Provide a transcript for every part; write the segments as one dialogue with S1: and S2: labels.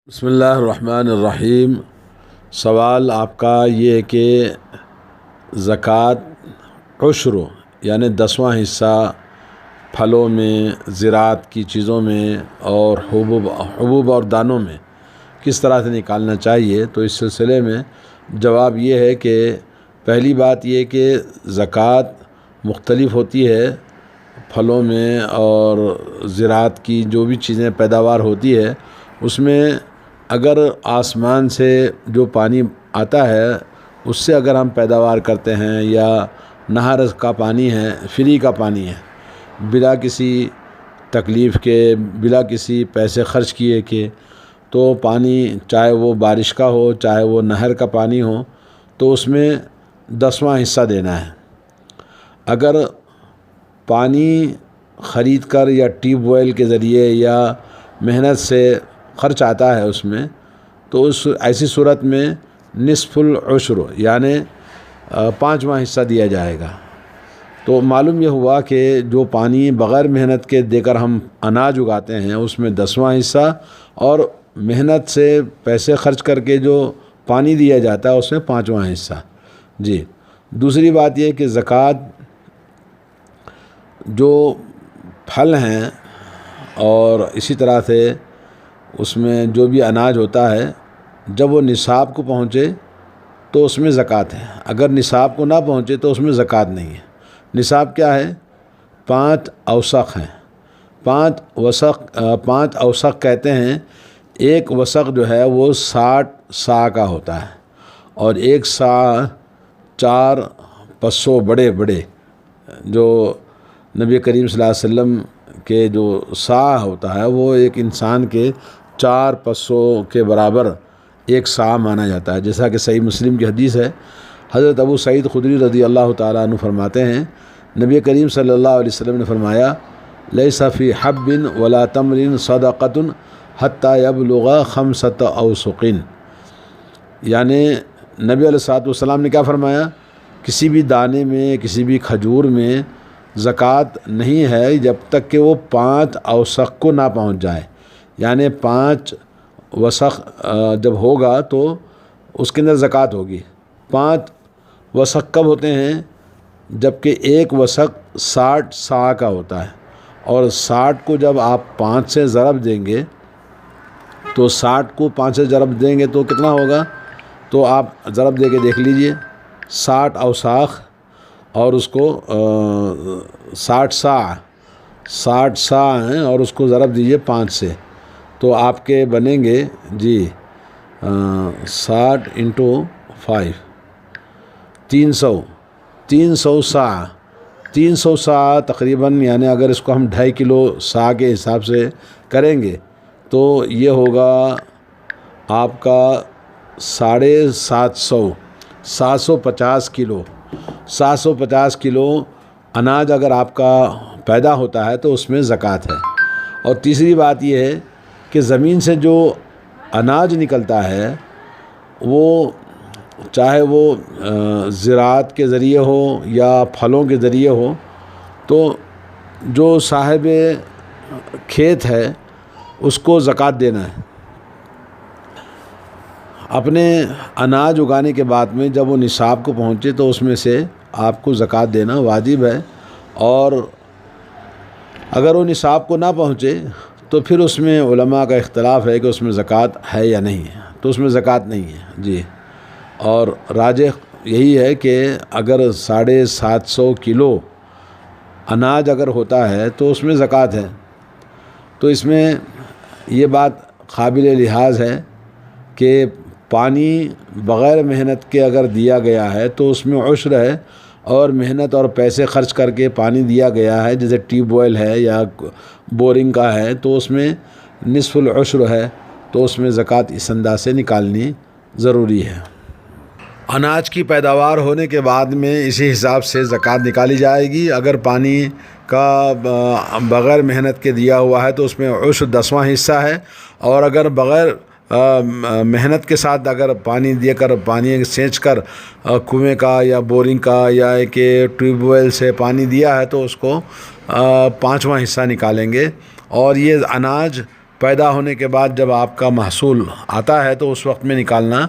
S1: بسم اللہ الرحمن الرحیم۔ سوال آپ کا یہ ہے کہ زکوٰۃ عشر یعنی 10واں حصہ پھلوں میں، زراعت کی چیزوں میں اور حبوب اور دانوں میں کس طرح سے نکالنا چاہیے، تو اس سلسلے میں جواب یہ ہے کہ پہلی بات یہ کہ زکوٰۃ مختلف ہوتی ہے پھلوں میں اور زراعت کی جو بھی چیزیں پیداوار ہوتی ہے اس میں اگر آسمان سے جو پانی آتا ہے اس سے اگر ہم پیداوار کرتے ہیں یا نہر کا پانی ہے، فری کا پانی ہے، بلا کسی تکلیف کے، بلا کسی پیسے خرچ کیے کہ، تو پانی چاہے وہ بارش کا ہو چاہے وہ نہر کا پانی ہو تو اس میں 10واں حصہ دینا ہے۔ اگر پانی خرید کر یا ٹیوب ویل کے ذریعے یا محنت سے خرچ آتا ہے اس میں، تو اس ایسی صورت میں نصف العشر یعنی 5واں حصہ دیا جائے گا۔ تو معلوم یہ ہوا کہ جو پانی بغیر محنت کے دے کر ہم اناج اگاتے ہیں اس میں 10واں حصہ، اور محنت سے پیسے خرچ کر کے جو پانی دیا جاتا ہے اس میں 5واں حصہ۔ جی، دوسری بات یہ کہ زکوٰۃ جو پھل ہیں اور اسی طرح سے اس میں جو بھی اناج ہوتا ہے جب وہ نصاب کو پہنچے تو اس میں زکوٰۃ ہے، اگر نصاب کو نہ پہنچے تو اس میں زکوٰۃ نہیں ہے۔ نصاب کیا ہے؟ 5 اوسق ہیں۔ 5 اوسق کہتے ہیں، ایک وسق جو ہے وہ 60 صاع کا ہوتا ہے، اور ایک صاع 4 پسوں بڑے بڑے، جو نبی کریم صلی اللہ علیہ وسلم کے جو صاع ہوتا ہے وہ ایک انسان کے 4 پسوں کے برابر ایک صاع مانا جاتا ہے، جیسا کہ صحیح مسلم کی حدیث ہے۔ حضرت ابو سعید خدری رضی اللہ تعالیٰ عنہ فرماتے ہیں، نبی کریم صلی اللہ علیہ وسلم نے فرمایا، لیس فی حب ولا تمر صدقۃ حتی یبلغ 5 اوسق، یعنی نبی علیہ السلام نے کیا فرمایا؟ کسی بھی دانے میں، کسی بھی کھجور میں زکوٰۃ نہیں ہے جب تک کہ وہ 5 اوسق کو نہ پہنچ جائے، یعنی 5 وسق جب ہوگا تو اس کے اندر زکوٰۃ ہوگی۔ 5 وسق کب ہوتے ہیں؟ جبکہ ایک وسق 60 صاع کا ہوتا ہے، اور 60 کو جب آپ 5 سے ضرب دیں گے تو 60 کو 5 سے ضرب دیں گے تو کتنا ہوگا؟ تو آپ ضرب دے کے دیکھ لیجئے، 60 اوساق اور اس کو 60 صاع ہیں، اور اس کو ضرب دیجئے 5 سے، تو آپ کے بنیں گے جی 60 × 5 300 صاع۔ 300 صاع تقریباً، یعنی اگر اس کو ہم 2.5 کلو صاع کے حساب سے کریں گے تو یہ ہوگا آپ کا 750 750 کلو 750 کلو اناج اگر آپ کا پیدا ہوتا ہے تو اس میں زکوٰۃ ہے۔ اور تیسری بات یہ ہے کہ زمین سے جو اناج نکلتا ہے وہ چاہے وہ زراعت کے ذریعے ہو یا پھلوں کے ذریعے ہو، تو جو صاحب کھیت ہے اس کو زکوٰۃ دینا ہے۔ اپنے اناج اگانے کے بعد میں جب وہ نصاب کو پہنچے تو اس میں سے آپ کو زکوٰۃ دینا واجب ہے، اور اگر وہ نصاب کو نہ پہنچے تو پھر اس میں علماء کا اختلاف ہے کہ اس میں زکوٰۃ ہے یا نہیں ہے، تو اس میں زکوٰۃ نہیں ہے۔ جی، اور راجح یہی ہے کہ اگر 750 کلو اناج اگر ہوتا ہے تو اس میں زکوٰۃ ہے۔ تو اس میں یہ بات قابل لحاظ ہے کہ پانی بغیر محنت کے اگر دیا گیا ہے تو اس میں عشر ہے، اور محنت اور پیسے خرچ کر کے پانی دیا گیا ہے جیسے ٹیوب ویل ہے یا بورنگ کا ہے تو اس میں نصف العشر ہے، تو اس میں زکوٰۃ اس انداز سے نکالنی ضروری ہے۔ اناج کی پیداوار ہونے کے بعد میں اسی حساب سے زکوٰۃ نکالی جائے گی۔ اگر پانی کا بغیر محنت کے دیا ہوا ہے تو اس میں عشر 10واں حصہ ہے، اور اگر بغیر محنت کے ساتھ اگر پانی دے کر، پانی سینچ کر کنویں کا یا بورنگ کا یا کہ ٹیوب ویل سے پانی دیا ہے تو اس کو 5واں حصہ نکالیں گے۔ اور یہ اناج پیدا ہونے کے بعد جب آپ کا محصول آتا ہے تو اس وقت میں نکالنا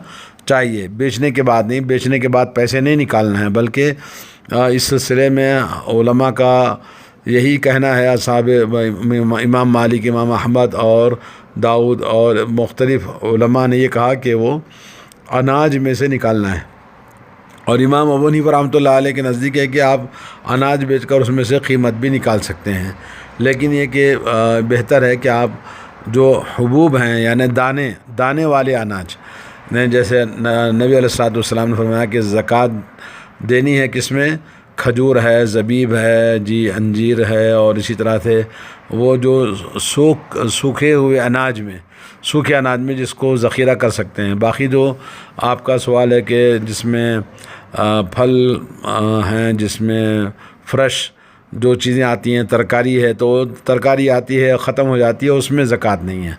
S1: چاہیے، بیچنے کے بعد نہیں۔ بیچنے کے بعد پیسے نہیں نکالنا ہے، بلکہ اس سلسلے میں علماء کا یہی کہنا ہے، اصحاب امام مالک، امام احمد اور داؤد اور مختلف علماء نے یہ کہا کہ وہ اناج میں سے نکالنا ہے۔ اور امام ابو حنیفہ رحمۃ اللہ علیہ کے نزدیک ہے کہ آپ اناج بیچ کر اس میں سے قیمت بھی نکال سکتے ہیں، لیکن یہ کہ بہتر ہے کہ آپ جو حبوب ہیں یعنی دانے والے اناج، جیسے نبی علیہ الصلوۃ والسلام نے فرمایا کہ زکوٰۃ دینی ہے کس میں؟ کھجور ہے، زبیب ہے، انجیر ہے، اور اسی طرح سے وہ جو سوکھے ہوئے اناج میں جس کو ذخیرہ کر سکتے ہیں۔ باقی جو آپ کا سوال ہے کہ جس میں پھل ہیں، جس میں فریش جو چیزیں آتی ہیں، ترکاری ہے، تو ترکاری آتی ہے ختم ہو جاتی ہے، اس میں زکوٰۃ نہیں ہے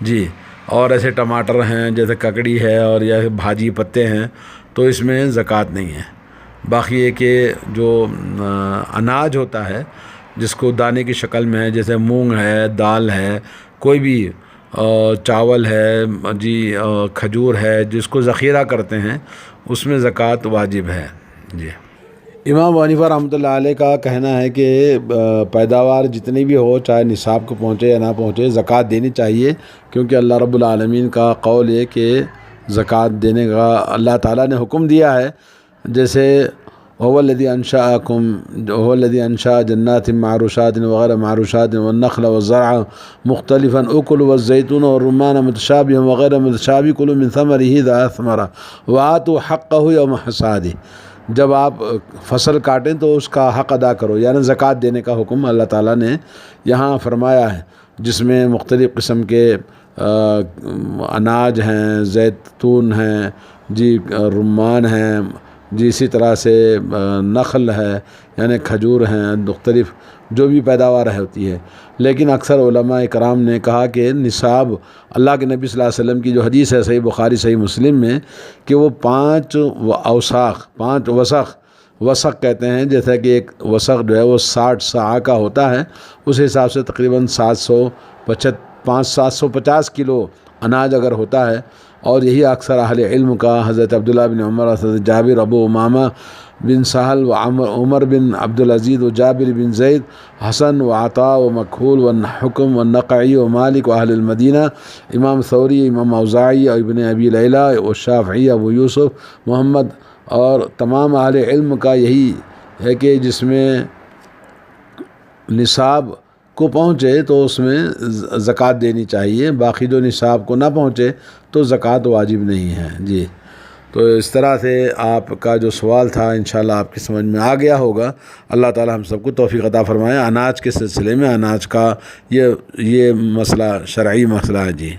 S1: جی۔ اور ایسے ٹماٹر ہیں، جیسے ککڑی ہے، اور یا بھاجی پتے ہیں، تو اس میں زکوٰۃ نہیں ہے۔ باقی یہ کہ جو اناج ہوتا ہے جس کو دانے کی شکل میں ہے، جیسے مونگ ہے، دال ہے، کوئی بھی چاول ہے جی، کھجور ہے، جس کو ذخیرہ کرتے ہیں اس میں زکوٰۃ واجب ہے جی۔ امام ابو حنیفہ رحمۃ اللہ علیہ کا کہنا ہے کہ پیداوار جتنی بھی ہو، چاہے نصاب کو پہنچے یا نہ پہنچے، زکوٰۃ دینی چاہیے، کیونکہ اللہ رب العالمین کا قول ہے کہ زکوٰۃ دینے کا اللہ تعالیٰ نے حکم دیا ہے۔ جیسے هو الذي انشأ جنات معروشات وغیر معروشات والنخل والزرع مختلفا اکل والزیتون والرمان متشابها وغیر متشابه كلوا من ثمره اذا اثمر وآتوا حقه يوم حصاده۔ جب آپ فصل کاٹیں تو اس کا حق ادا کرو، یعنی زکوٰۃ دینے کا حکم اللہ تعالیٰ نے یہاں فرمایا ہے، جس میں مختلف قسم کے اناج ہیں، زیتون ہیں جی، رمان ہیں جی، اسی طرح سے نخل ہے یعنی کھجور ہیں، مختلف جو بھی پیداوار ہوتی ہے۔ لیکن اکثر علماء کرام نے کہا کہ نصاب، اللہ کے نبی صلی اللہ علیہ وسلم کی جو حدیث ہے صحیح بخاری صحیح مسلم میں، کہ وہ 5 وسق کہتے ہیں، جیسا کہ ایک وسق جو ہے وہ 60 صاع کا ہوتا ہے، اس حساب سے تقریباً 750 کلو اناج اگر ہوتا ہے۔ اور یہی اکثر اہل علم کا، حضرت عبداللہ بن عمر، حضرت جابر، ابو امامہ بن سہل و عمر بن عبدالعزیز و جابر بن زید، حسن و عطاء و مکحول و حکم و نقعی و مالک و اہل المدینہ، امام ثوری، امام اوزاعی اور ابن ابی لیلہ و شافعی، ابو یوسف محمد، اور تمام اہل علم کا یہی ہے کہ جس میں نصاب کو پہنچے تو اس میں زکوٰۃ دینی چاہیے، باقی جو نصاب کو نہ پہنچے تو زکوٰۃ واجب نہیں ہے جی۔ تو اس طرح سے آپ کا جو سوال تھا انشاءاللہ آپ کی سمجھ میں آ گیا ہوگا۔ اللہ تعالی ہم سب کو توفیق عطا فرمائے۔ اناج کے سلسلے میں اناج کا یہ مسئلہ شرعی مسئلہ ہے جی۔